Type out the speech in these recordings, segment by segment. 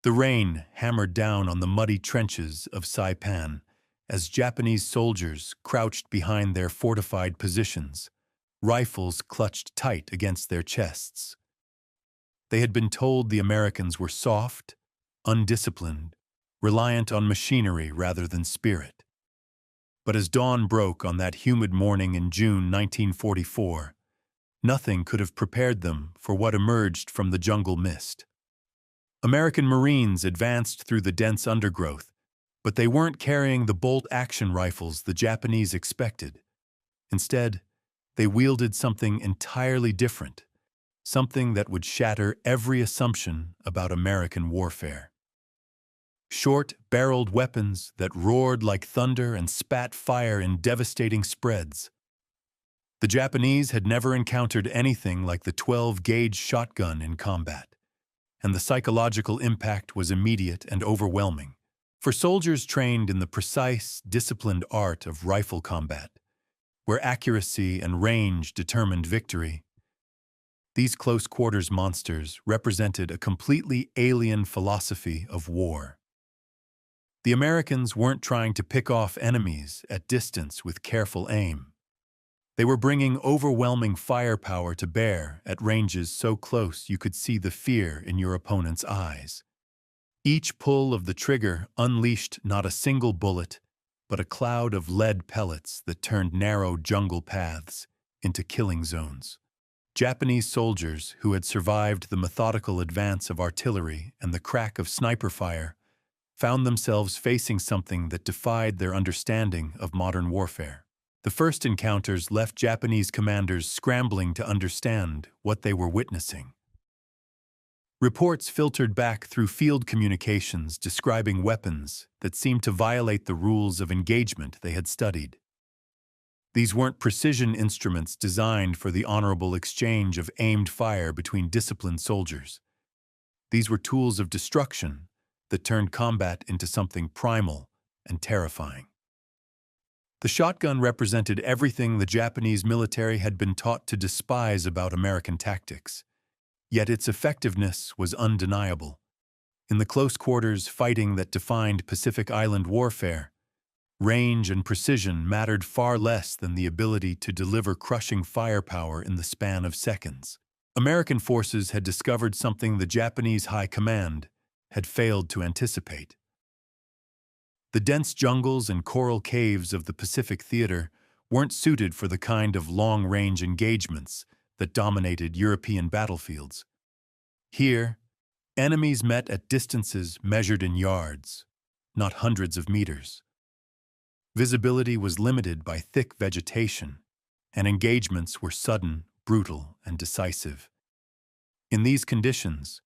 The rain hammered down on the muddy trenches of Saipan as Japanese soldiers crouched behind their fortified positions, rifles clutched tight against their chests. They had been told the Americans were soft, undisciplined, reliant on machinery rather than spirit. But as dawn broke on that humid morning in June 1944, nothing could have prepared them for what emerged from the jungle mist. American Marines advanced through the dense undergrowth, but they weren't carrying the bolt-action rifles the Japanese expected. Instead, they wielded something entirely different, something that would shatter every assumption about American warfare. Short-barreled weapons that roared like thunder and spat fire in devastating spreads. The Japanese had never encountered anything like the 12-gauge shotgun in combat, and the psychological impact was immediate and overwhelming. For soldiers trained in the precise, disciplined art of rifle combat, where accuracy and range determined victory, these close-quarters monsters represented a completely alien philosophy of war. The Americans weren't trying to pick off enemies at distance with careful aim. They were bringing overwhelming firepower to bear at ranges so close you could see the fear in your opponent's eyes. Each pull of the trigger unleashed not a single bullet, but a cloud of lead pellets that turned narrow jungle paths into killing zones. Japanese soldiers who had survived the methodical advance of artillery and the crack of sniper fire found themselves facing something that defied their understanding of modern warfare. The first encounters left Japanese commanders scrambling to understand what they were witnessing. Reports filtered back through field communications describing weapons that seemed to violate the rules of engagement they had studied. These weren't precision instruments designed for the honorable exchange of aimed fire between disciplined soldiers. These were tools of destruction that turned combat into something primal and terrifying. The shotgun represented everything the Japanese military had been taught to despise about American tactics. Yet its effectiveness was undeniable. In the close quarters fighting that defined Pacific Island warfare, range and precision mattered far less than the ability to deliver crushing firepower in the span of seconds. American forces had discovered something the Japanese high command had failed to anticipate. The dense jungles and coral caves of the Pacific Theater weren't suited for the kind of long-range engagements that dominated European battlefields. Here, enemies met at distances measured in yards, not hundreds of meters. Visibility was limited by thick vegetation, and engagements were sudden, brutal, and decisive. In these conditions,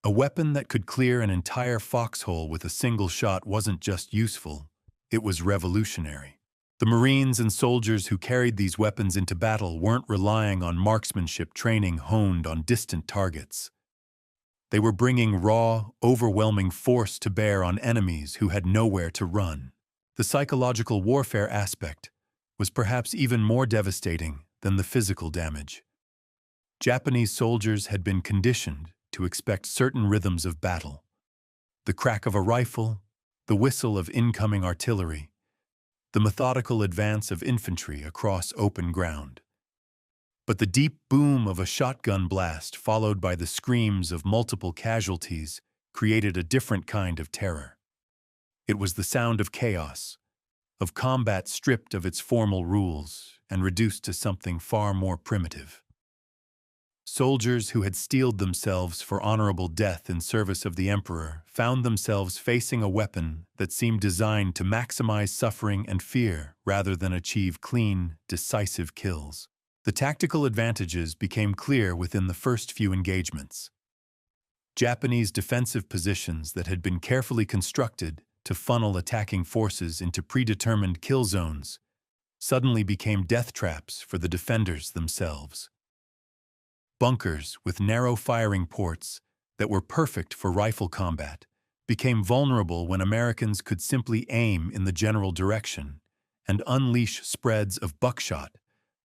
a weapon that could clear an entire foxhole with a single shot wasn't just useful, it was revolutionary. The Marines and soldiers who carried these weapons into battle weren't relying on marksmanship training honed on distant targets. They were bringing raw, overwhelming force to bear on enemies who had nowhere to run. The psychological warfare aspect was perhaps even more devastating than the physical damage. Japanese soldiers had been conditioned to expect certain rhythms of battle: the crack of a rifle, the whistle of incoming artillery, the methodical advance of infantry across open ground. But the deep boom of a shotgun blast, followed by the screams of multiple casualties, created a different kind of terror. It was the sound of chaos, of combat stripped of its formal rules and reduced to something far more primitive. Soldiers who had steeled themselves for honorable death in service of the emperor found themselves facing a weapon that seemed designed to maximize suffering and fear rather than achieve clean, decisive kills. The tactical advantages became clear within the first few engagements. Japanese defensive positions that had been carefully constructed to funnel attacking forces into predetermined kill zones suddenly became death traps for the defenders themselves. Bunkers with narrow firing ports that were perfect for rifle combat became vulnerable when Americans could simply aim in the general direction and unleash spreads of buckshot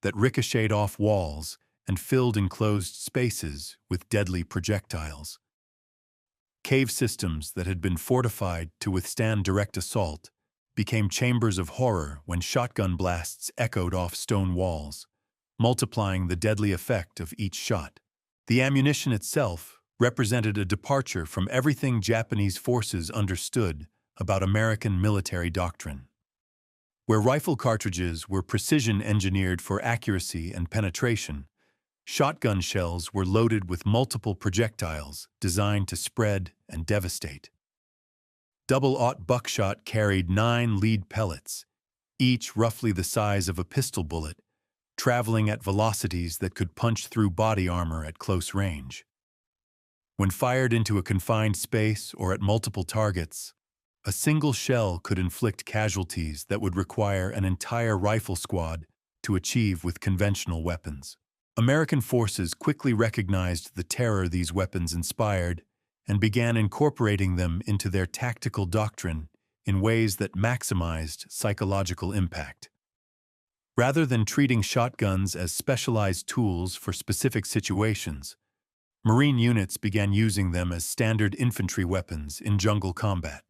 that ricocheted off walls and filled enclosed spaces with deadly projectiles. Cave systems that had been fortified to withstand direct assault became chambers of horror when shotgun blasts echoed off stone walls, multiplying the deadly effect of each shot. The ammunition itself represented a departure from everything Japanese forces understood about American military doctrine. Where rifle cartridges were precision-engineered for accuracy and penetration, shotgun shells were loaded with multiple projectiles designed to spread and devastate. Double-aught buckshot carried 9 lead pellets, each roughly the size of a pistol bullet, traveling at velocities that could punch through body armor at close range. When fired into a confined space or at multiple targets, a single shell could inflict casualties that would require an entire rifle squad to achieve with conventional weapons. American forces quickly recognized the terror these weapons inspired and began incorporating them into their tactical doctrine in ways that maximized psychological impact. Rather than treating shotguns as specialized tools for specific situations, Marine units began using them as standard infantry weapons in jungle combat.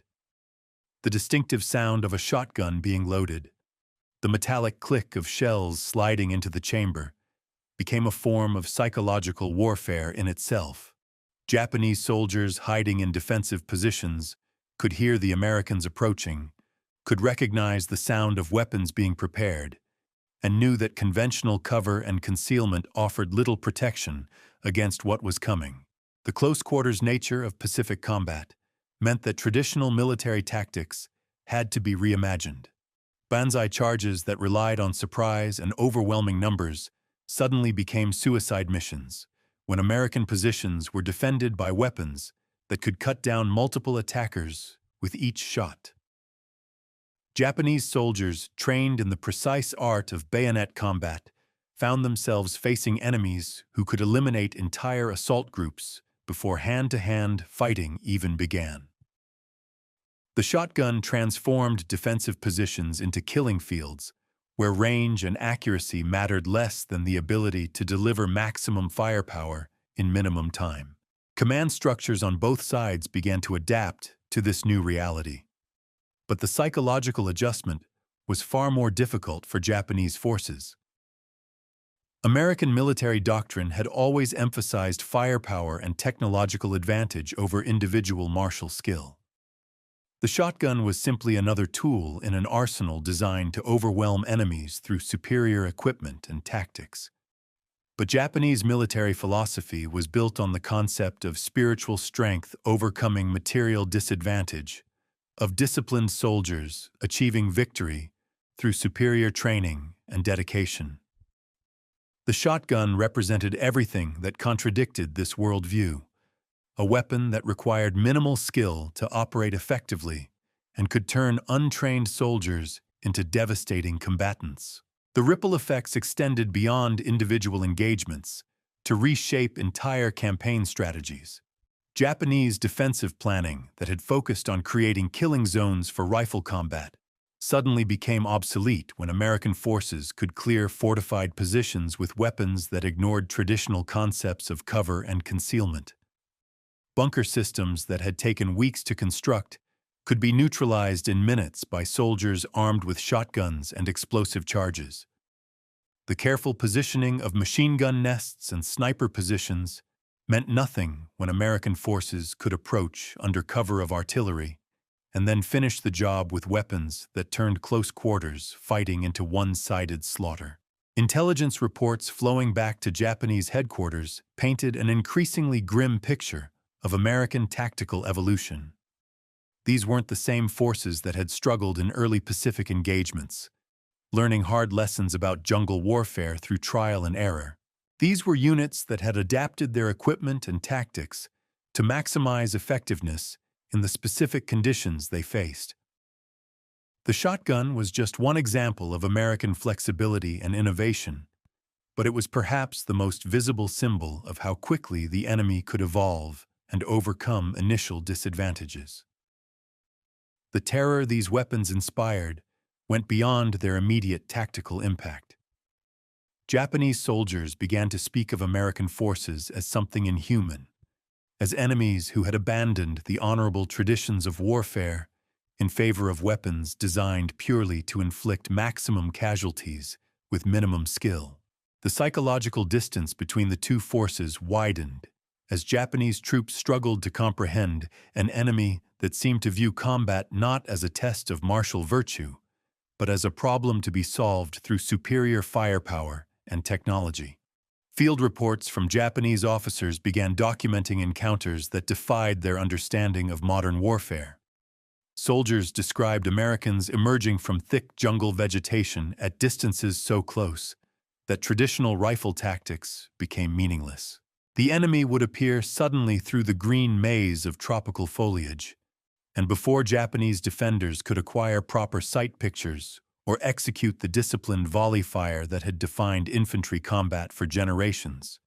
The distinctive sound of a shotgun being loaded, the metallic click of shells sliding into the chamber, became a form of psychological warfare in itself. Japanese soldiers hiding in defensive positions could hear the Americans approaching, could recognize the sound of weapons being prepared, and knew that conventional cover and concealment offered little protection against what was coming. The close-quarters nature of Pacific combat meant that traditional military tactics had to be reimagined. Banzai charges that relied on surprise and overwhelming numbers suddenly became suicide missions, when American positions were defended by weapons that could cut down multiple attackers with each shot. Japanese soldiers trained in the precise art of bayonet combat found themselves facing enemies who could eliminate entire assault groups before hand-to-hand fighting even began. The shotgun transformed defensive positions into killing fields, where range and accuracy mattered less than the ability to deliver maximum firepower in minimum time. Command structures on both sides began to adapt to this new reality. But the psychological adjustment was far more difficult for Japanese forces. American military doctrine had always emphasized firepower and technological advantage over individual martial skill. The shotgun was simply another tool in an arsenal designed to overwhelm enemies through superior equipment and tactics. But Japanese military philosophy was built on the concept of spiritual strength overcoming material disadvantage, of disciplined soldiers achieving victory through superior training and dedication. The shotgun represented everything that contradicted this worldview, a weapon that required minimal skill to operate effectively and could turn untrained soldiers into devastating combatants. The ripple effects extended beyond individual engagements to reshape entire campaign strategies. Japanese defensive planning that had focused on creating killing zones for rifle combat suddenly became obsolete when American forces could clear fortified positions with weapons that ignored traditional concepts of cover and concealment. Bunker systems that had taken weeks to construct could be neutralized in minutes by soldiers armed with shotguns and explosive charges. The careful positioning of machine gun nests and sniper positions meant nothing when American forces could approach under cover of artillery and then finish the job with weapons that turned close quarters fighting into one-sided slaughter. Intelligence reports flowing back to Japanese headquarters painted an increasingly grim picture of American tactical evolution. These weren't the same forces that had struggled in early Pacific engagements, learning hard lessons about jungle warfare through trial and error. These were units that had adapted their equipment and tactics to maximize effectiveness in the specific conditions they faced. The shotgun was just one example of American flexibility and innovation, but it was perhaps the most visible symbol of how quickly the enemy could evolve and overcome initial disadvantages. The terror these weapons inspired went beyond their immediate tactical impact. Japanese soldiers began to speak of American forces as something inhuman, as enemies who had abandoned the honorable traditions of warfare in favor of weapons designed purely to inflict maximum casualties with minimum skill. The psychological distance between the two forces widened as Japanese troops struggled to comprehend an enemy that seemed to view combat not as a test of martial virtue, but as a problem to be solved through superior firepower and technology. Field reports from Japanese officers began documenting encounters that defied their understanding of modern warfare. Soldiers described Americans emerging from thick jungle vegetation at distances so close that traditional rifle tactics became meaningless. The enemy would appear suddenly through the green maze of tropical foliage, and before Japanese defenders could acquire proper sight pictures or execute the disciplined volley fire that had defined infantry combat for generations,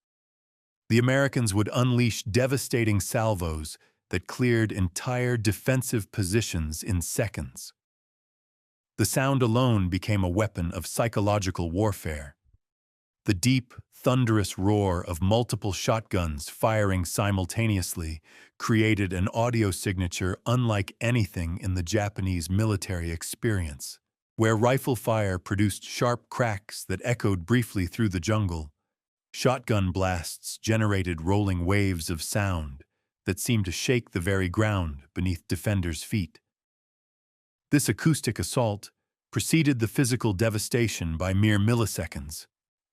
the Americans would unleash devastating salvos that cleared entire defensive positions in seconds. The sound alone became a weapon of psychological warfare. The deep, thunderous roar of multiple shotguns firing simultaneously created an audio signature unlike anything in the Japanese military experience. Where rifle fire produced sharp cracks that echoed briefly through the jungle, shotgun blasts generated rolling waves of sound that seemed to shake the very ground beneath defenders' feet. This acoustic assault preceded the physical devastation by mere milliseconds,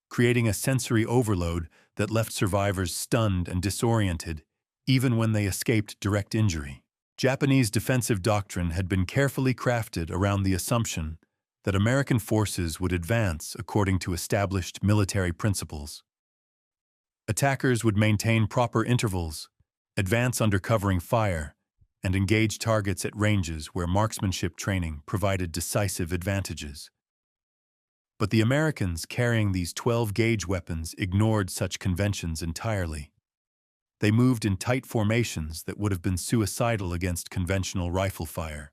creating a sensory overload that left survivors stunned and disoriented, even when they escaped direct injury. Japanese defensive doctrine had been carefully crafted around the assumption that American forces would advance according to established military principles. Attackers would maintain proper intervals, advance under covering fire, and engage targets at ranges where marksmanship training provided decisive advantages. But the Americans carrying these 12-gauge weapons ignored such conventions entirely. They moved in tight formations that would have been suicidal against conventional rifle fire,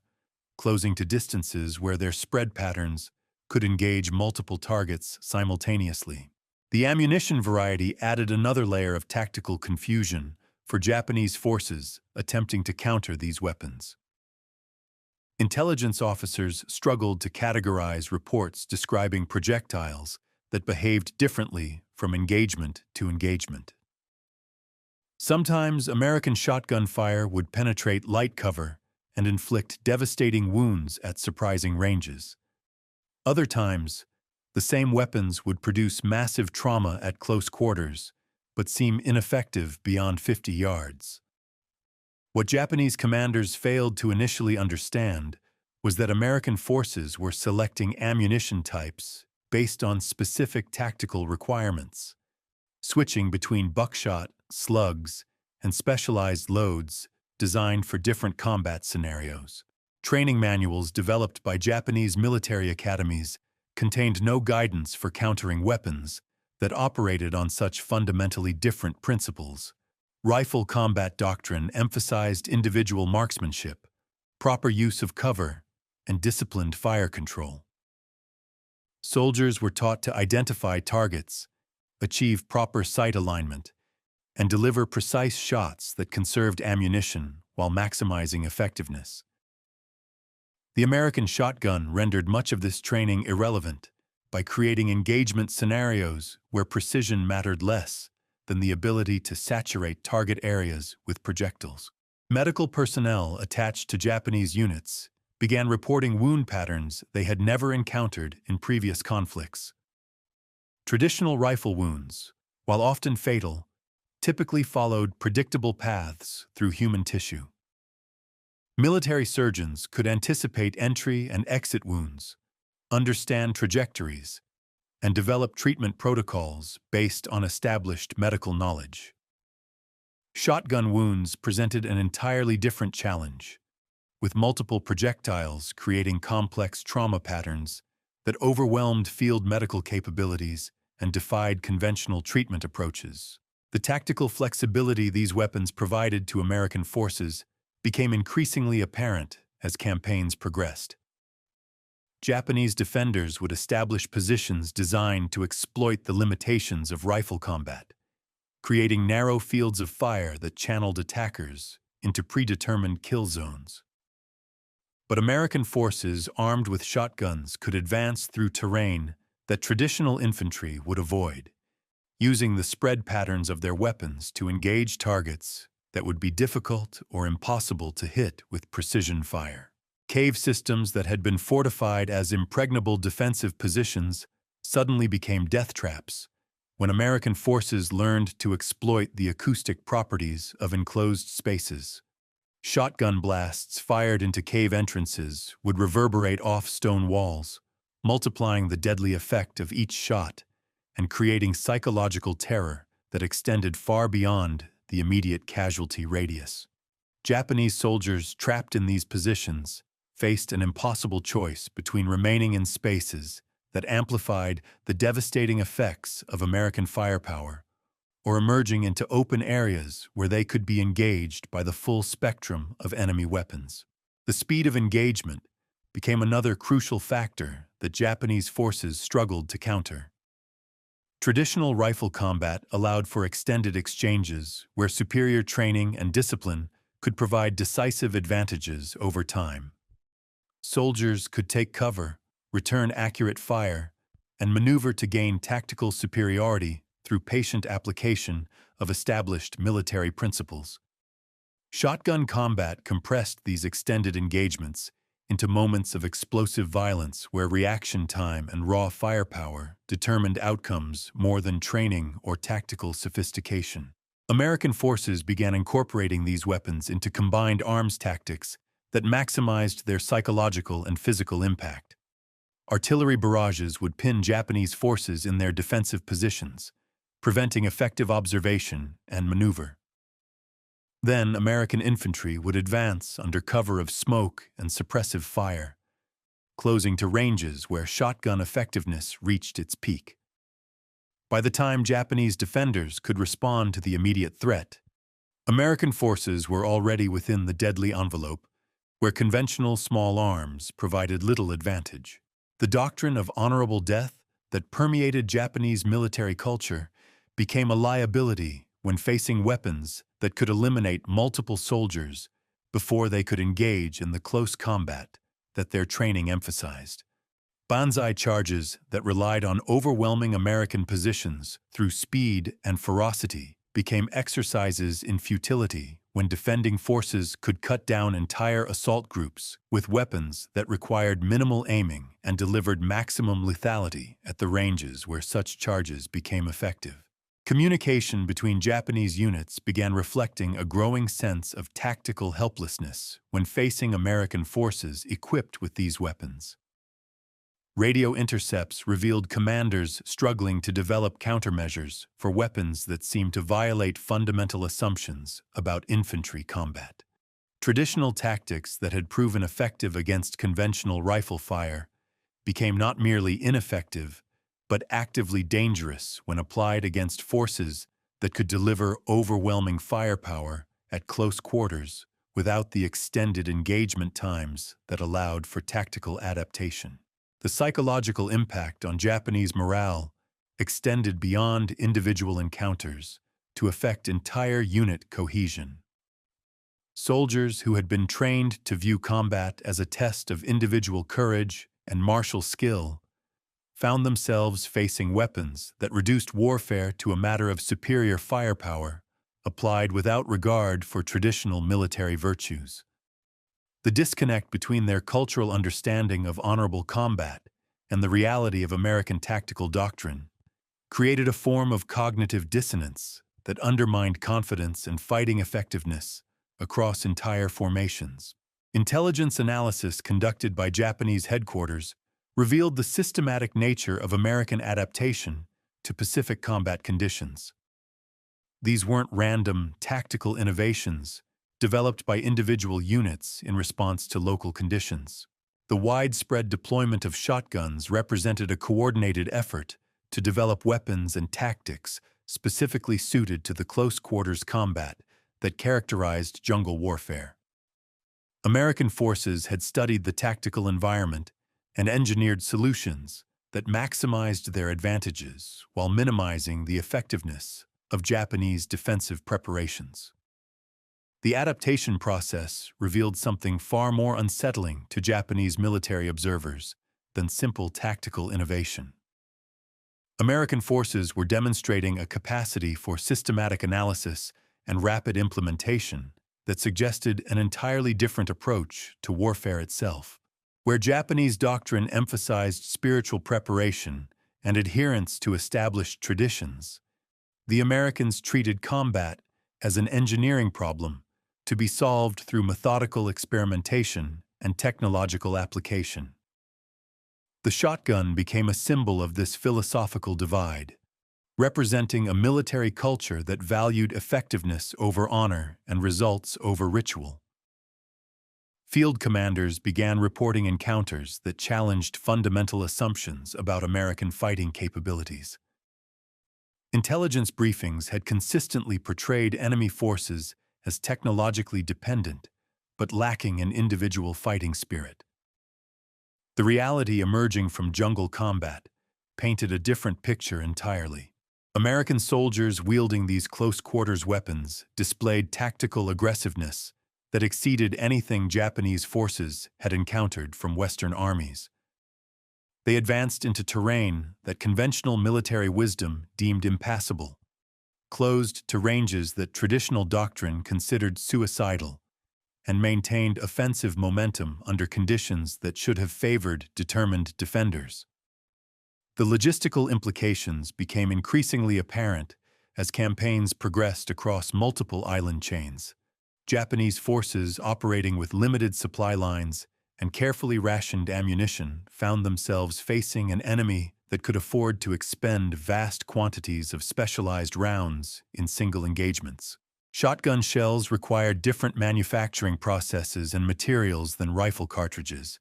closing to distances where their spread patterns could engage multiple targets simultaneously. The ammunition variety added another layer of tactical confusion for Japanese forces attempting to counter these weapons. Intelligence officers struggled to categorize reports describing projectiles that behaved differently from engagement to engagement. Sometimes American shotgun fire would penetrate light cover and inflict devastating wounds at surprising ranges. Other times, the same weapons would produce massive trauma at close quarters, but seem ineffective beyond 50 yards. What Japanese commanders failed to initially understand was that American forces were selecting ammunition types based on specific tactical requirements, switching between buckshot, slugs, and specialized loads designed for different combat scenarios. Training manuals developed by Japanese military academies contained no guidance for countering weapons that operated on such fundamentally different principles. Rifle combat doctrine emphasized individual marksmanship, proper use of cover, and disciplined fire control. Soldiers were taught to identify targets, achieve proper sight alignment, and deliver precise shots that conserved ammunition while maximizing effectiveness. The American shotgun rendered much of this training irrelevant by creating engagement scenarios where precision mattered less than the ability to saturate target areas with projectiles. Medical personnel attached to Japanese units began reporting wound patterns they had never encountered in previous conflicts. Traditional rifle wounds, while often fatal, typically followed predictable paths through human tissue. Military surgeons could anticipate entry and exit wounds, understand trajectories, and develop treatment protocols based on established medical knowledge. Shotgun wounds presented an entirely different challenge, with multiple projectiles creating complex trauma patterns that overwhelmed field medical capabilities and defied conventional treatment approaches. The tactical flexibility these weapons provided to American forces became increasingly apparent as campaigns progressed. Japanese defenders would establish positions designed to exploit the limitations of rifle combat, creating narrow fields of fire that channeled attackers into predetermined kill zones. But American forces armed with shotguns could advance through terrain that traditional infantry would avoid, using the spread patterns of their weapons to engage targets that would be difficult or impossible to hit with precision fire. Cave systems that had been fortified as impregnable defensive positions suddenly became death traps when American forces learned to exploit the acoustic properties of enclosed spaces. Shotgun blasts fired into cave entrances would reverberate off stone walls, multiplying the deadly effect of each shot and creating psychological terror that extended far beyond the immediate casualty radius. Japanese soldiers trapped in these positions faced an impossible choice between remaining in spaces that amplified the devastating effects of American firepower or emerging into open areas where they could be engaged by the full spectrum of enemy weapons. The speed of engagement became another crucial factor that Japanese forces struggled to counter. Traditional rifle combat allowed for extended exchanges where superior training and discipline could provide decisive advantages over time. Soldiers could take cover, return accurate fire, and maneuver to gain tactical superiority through patient application of established military principles. Shotgun combat compressed these extended engagements into moments of explosive violence where reaction time and raw firepower determined outcomes more than training or tactical sophistication. American forces began incorporating these weapons into combined arms tactics that maximized their psychological and physical impact. Artillery barrages would pin Japanese forces in their defensive positions, preventing effective observation and maneuver. Then American infantry would advance under cover of smoke and suppressive fire, closing to ranges where shotgun effectiveness reached its peak. By the time Japanese defenders could respond to the immediate threat, American forces were already within the deadly envelope where conventional small arms provided little advantage. The doctrine of honorable death that permeated Japanese military culture became a liability when facing weapons that could eliminate multiple soldiers before they could engage in the close combat that their training emphasized. Banzai charges that relied on overwhelming American positions through speed and ferocity became exercises in futility when defending forces could cut down entire assault groups with weapons that required minimal aiming and delivered maximum lethality at the ranges where such charges became effective. Communication between Japanese units began reflecting a growing sense of tactical helplessness when facing American forces equipped with these weapons. Radio intercepts revealed commanders struggling to develop countermeasures for weapons that seemed to violate fundamental assumptions about infantry combat. Traditional tactics that had proven effective against conventional rifle fire became not merely ineffective, but actively dangerous when applied against forces that could deliver overwhelming firepower at close quarters without the extended engagement times that allowed for tactical adaptation. The psychological impact on Japanese morale extended beyond individual encounters to affect entire unit cohesion. Soldiers who had been trained to view combat as a test of individual courage and martial skill found themselves facing weapons that reduced warfare to a matter of superior firepower, applied without regard for traditional military virtues. The disconnect between their cultural understanding of honorable combat and the reality of American tactical doctrine created a form of cognitive dissonance that undermined confidence and fighting effectiveness across entire formations. Intelligence analysis conducted by Japanese headquarters revealed the systematic nature of American adaptation to Pacific combat conditions. These weren't random, tactical innovations developed by individual units in response to local conditions. The widespread deployment of shotguns represented a coordinated effort to develop weapons and tactics specifically suited to the close-quarters combat that characterized jungle warfare. American forces had studied the tactical environment and engineered solutions that maximized their advantages while minimizing the effectiveness of Japanese defensive preparations. The adaptation process revealed something far more unsettling to Japanese military observers than simple tactical innovation. American forces were demonstrating a capacity for systematic analysis and rapid implementation that suggested an entirely different approach to warfare itself. Where Japanese doctrine emphasized spiritual preparation and adherence to established traditions, the Americans treated combat as an engineering problem to be solved through methodical experimentation and technological application. The shotgun became a symbol of this philosophical divide, representing a military culture that valued effectiveness over honor and results over ritual. Field commanders began reporting encounters that challenged fundamental assumptions about American fighting capabilities. Intelligence briefings had consistently portrayed enemy forces as technologically dependent, but lacking in individual fighting spirit. The reality emerging from jungle combat painted a different picture entirely. American soldiers wielding these close-quarters weapons displayed tactical aggressiveness that exceeded anything Japanese forces had encountered from Western armies. They advanced into terrain that conventional military wisdom deemed impassable, closed to ranges that traditional doctrine considered suicidal, and maintained offensive momentum under conditions that should have favored determined defenders. The logistical implications became increasingly apparent as campaigns progressed across multiple island chains. Japanese forces operating with limited supply lines and carefully rationed ammunition found themselves facing an enemy that could afford to expend vast quantities of specialized rounds in single engagements. Shotgun shells required different manufacturing processes and materials than rifle cartridges.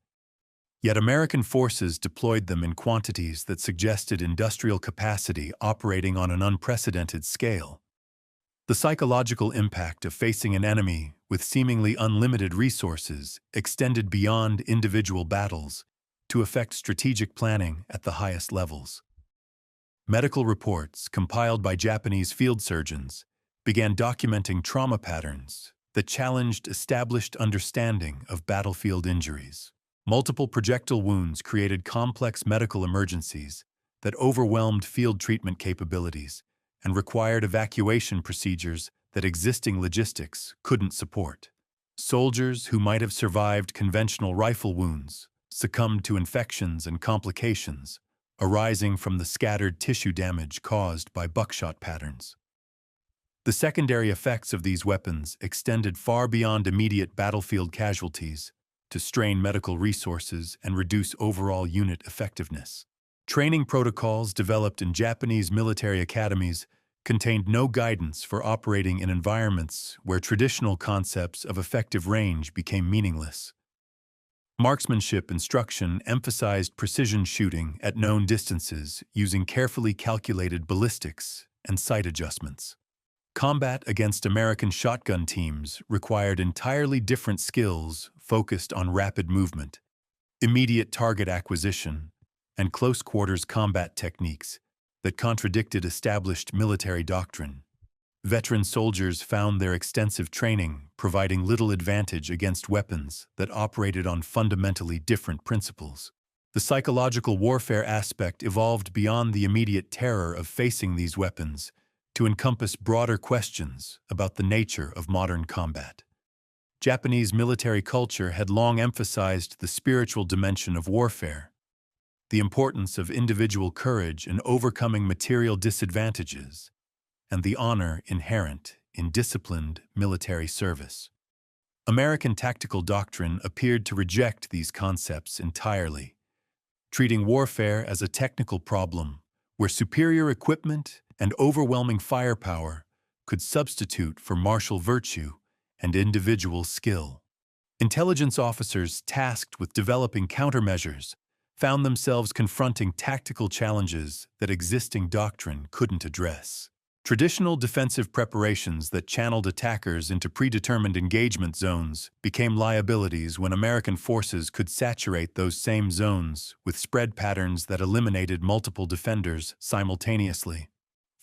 Yet American forces deployed them in quantities that suggested industrial capacity operating on an unprecedented scale. The psychological impact of facing an enemy with seemingly unlimited resources extended beyond individual battles to affect strategic planning at the highest levels. Medical reports compiled by Japanese field surgeons began documenting trauma patterns that challenged established understanding of battlefield injuries. Multiple projectile wounds created complex medical emergencies that overwhelmed field treatment capabilities and required evacuation procedures that existing logistics couldn't support. Soldiers who might have survived conventional rifle wounds succumbed to infections and complications arising from the scattered tissue damage caused by buckshot patterns. The secondary effects of these weapons extended far beyond immediate battlefield casualties to strain medical resources and reduce overall unit effectiveness. Training protocols developed in Japanese military academies contained no guidance for operating in environments where traditional concepts of effective range became meaningless. Marksmanship instruction emphasized precision shooting at known distances using carefully calculated ballistics and sight adjustments. Combat against American shotgun teams required entirely different skills focused on rapid movement, immediate target acquisition, and close-quarters combat techniques that contradicted established military doctrine. Veteran soldiers found their extensive training providing little advantage against weapons that operated on fundamentally different principles. The psychological warfare aspect evolved beyond the immediate terror of facing these weapons to encompass broader questions about the nature of modern combat. Japanese military culture had long emphasized the spiritual dimension of warfare, the importance of individual courage in overcoming material disadvantages, and the honor inherent in disciplined military service. American tactical doctrine appeared to reject these concepts entirely, treating warfare as a technical problem where superior equipment and overwhelming firepower could substitute for martial virtue and individual skill. Intelligence officers tasked with developing countermeasures found themselves confronting tactical challenges that existing doctrine couldn't address. Traditional defensive preparations that channeled attackers into predetermined engagement zones became liabilities when American forces could saturate those same zones with spread patterns that eliminated multiple defenders simultaneously.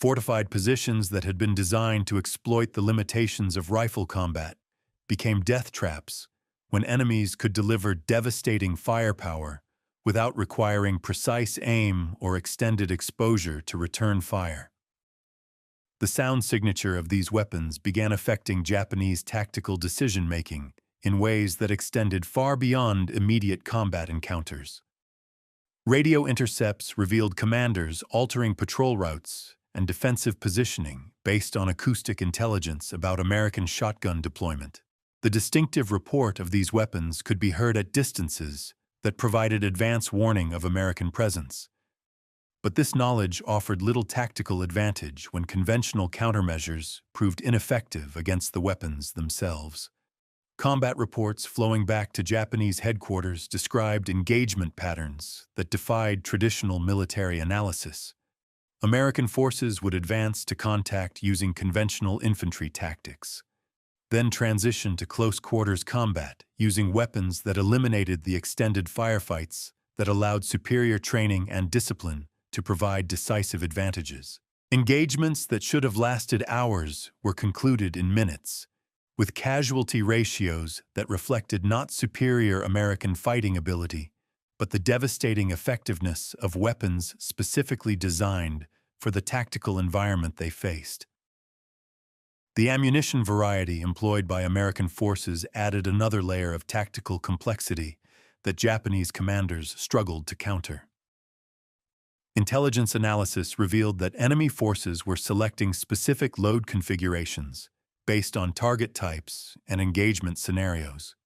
Fortified positions that had been designed to exploit the limitations of rifle combat became death traps when enemies could deliver devastating firepower without requiring precise aim or extended exposure to return fire. The sound signature of these weapons began affecting Japanese tactical decision-making in ways that extended far beyond immediate combat encounters. Radio intercepts revealed commanders altering patrol routes and defensive positioning based on acoustic intelligence about American shotgun deployment. The distinctive report of these weapons could be heard at distances that provided advance warning of American presence. But this knowledge offered little tactical advantage when conventional countermeasures proved ineffective against the weapons themselves. Combat reports flowing back to Japanese headquarters described engagement patterns that defied traditional military analysis. American forces would advance to contact using conventional infantry tactics, then transition to close-quarters combat using weapons that eliminated the extended firefights that allowed superior training and discipline to provide decisive advantages. Engagements that should have lasted hours were concluded in minutes, with casualty ratios that reflected not superior American fighting ability, but the devastating effectiveness of weapons specifically designed for the tactical environment they faced. The ammunition variety employed by American forces added another layer of tactical complexity that Japanese commanders struggled to counter. Intelligence analysis revealed that enemy forces were selecting specific load configurations based on target types and engagement scenarios.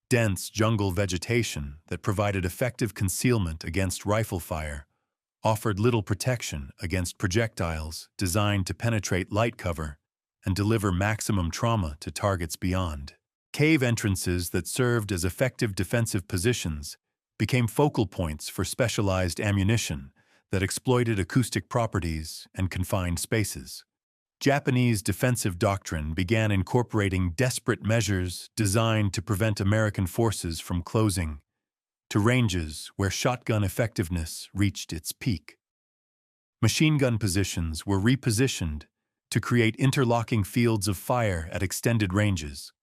Dense jungle vegetation that provided effective concealment against rifle fire offered little protection against projectiles designed to penetrate light cover and deliver maximum trauma to targets beyond. Cave entrances that served as effective defensive positions became focal points for specialized ammunition that exploited acoustic properties and confined spaces. Japanese defensive doctrine began incorporating desperate measures designed to prevent American forces from closing to ranges where shotgun effectiveness reached its peak. Machine gun positions were repositioned to create interlocking fields of fire at extended ranges.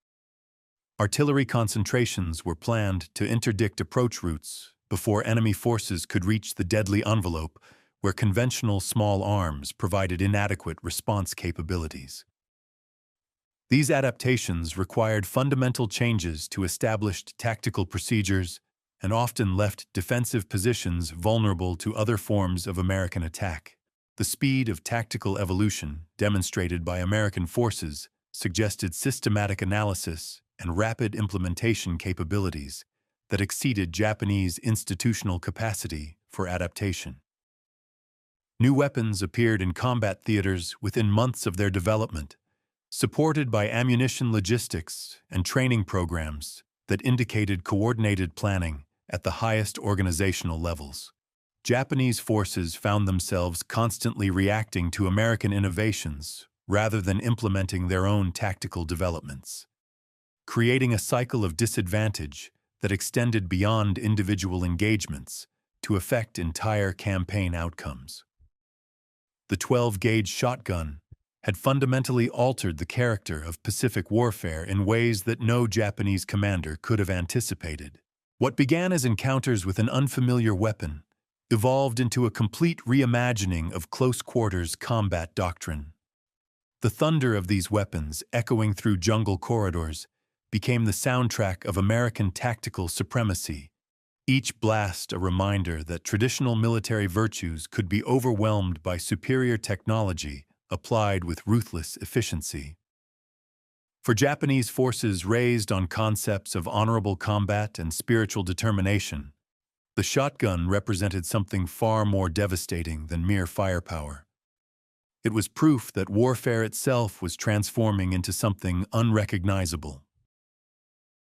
Artillery concentrations were planned to interdict approach routes before enemy forces could reach the deadly envelope where conventional small arms provided inadequate response capabilities. These adaptations required fundamental changes to established tactical procedures and often left defensive positions vulnerable to other forms of American attack. The speed of tactical evolution demonstrated by American forces suggested systematic analysis and rapid implementation capabilities that exceeded Japanese institutional capacity for adaptation. New weapons appeared in combat theaters within months of their development, supported by ammunition logistics and training programs that indicated coordinated planning at the highest organizational levels. Japanese forces found themselves constantly reacting to American innovations rather than implementing their own tactical developments, creating a cycle of disadvantage that extended beyond individual engagements to affect entire campaign outcomes. The 12-gauge shotgun had fundamentally altered the character of Pacific warfare in ways that no Japanese commander could have anticipated. What began as encounters with an unfamiliar weapon evolved into a complete reimagining of close-quarters combat doctrine. The thunder of these weapons, echoing through jungle corridors, became the soundtrack of American tactical supremacy, each blast a reminder that traditional military virtues could be overwhelmed by superior technology applied with ruthless efficiency. For Japanese forces raised on concepts of honorable combat and spiritual determination, the shotgun represented something far more devastating than mere firepower. It was proof that warfare itself was transforming into something unrecognizable.